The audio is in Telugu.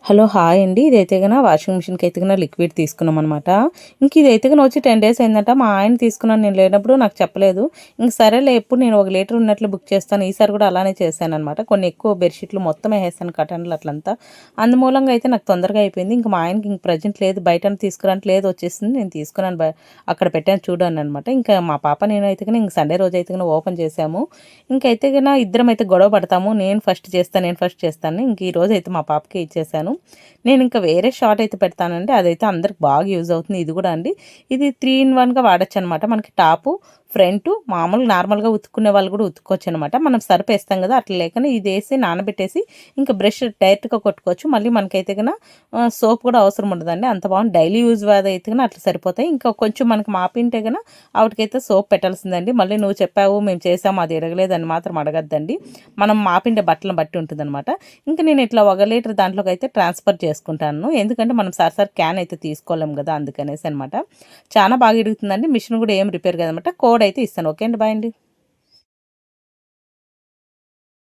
హలో హాయ్ అండి. ఇదైతే గన వాషింగ్ మిషన్కి అయితే గన లిక్విడ్ తీసుకున్నాం అనమాట. ఇంక ఇదైతే గన వచ్చి 10 డేస్ అయిందట. మా ఆయన తీసుకున్నాను, నేను లేనప్పుడు నాకు చెప్పలేదు. ఇంక సరేలే ఎప్పుడు నేను 1 లీటర్ ఉన్నట్లు బుక్ చేస్తాను, ఈసారి కూడా అలానే చేశాను అనమాట. కొన్ని ఎక్కువ బెడ్షీట్లు మొత్తం వేసేసాను, కటన్లు అట్లంతా. అందుమూలంగా అయితే నాకు తొందరగా అయిపోయింది. ఇంక మా ఆయనకి ఇంక ప్రజెంట్ లేదు, బయట తీసుకురానికి లేదు, వచ్చేసింది. నేను తీసుకున్నాను, అక్కడ పెట్టాను చూడండి అనమాట. ఇంకా మా పాప నేను అయితే గన ఇంక సండే రోజు అయితే గన ఓపెన్ చేసాము. ఇంకైతే గన ఇద్దరం అయితే గొడవ పడతాము, నేను ఫస్ట్ చేస్తాను. ఇంక ఈ రోజు అయితే మా పాపకి ఇచ్చేసాను. నేను ఇంకా వేరే షార్ట్ అయితే పెడతానండి, అదైతే అందరికి బాగా యూజ్ అవుతుంది. ఇది కూడా అండి, ఇది 3 in 1గా వాడచ్చు అనమాట. మనకి టాపు ఫ్రంట్ మామూలు నార్మల్గా ఉతుక్కునే వాళ్ళు కూడా ఉతుక్కోవచ్చు అనమాట. మనం సర్ఫ్ వేస్తాం కదా, అట్లా లేకుండా ఇది వేసి నానబెట్టేసి ఇంకా బ్రష్ డైరెక్ట్గా కొట్టుకోవచ్చు. మళ్ళీ మనకైతే కన్నా సోప్ కూడా అవసరం ఉండదండి, అంత బాగుంది. డైలీ యూజ్ అయితే కన్నా అట్లా సరిపోతాయి. ఇంకా కొంచెం మనకి మాపింటే కన్నా వాటికైతే సోప్ పెట్టాల్సిందండి. మళ్ళీ నువ్వు చెప్పావు మేము చేసాము అది ఎరగలేదు అని మాత్రం అడగద్దండి, మనం మాపిండే బట్టలను బట్టి ఉంటుందన్నమాట. ఇంకా నేను ఇట్లా 1 లీటర్ దాంట్లోకి అయితే ట్రాన్స్ఫర్ చేసుకుంటాను, ఎందుకంటే మనం సార్ క్యాన్ అయితే తీసుకోలేము కదా, అందుకనేసి అనమాట. చాలా బాగా ఇరుగుతుందండి. మిషన్ కూడా ఏం రిపేర్ కదనమాట. కోడ్ అయితే ఇస్తాను. ఓకే అండి, బాయ్ అండి.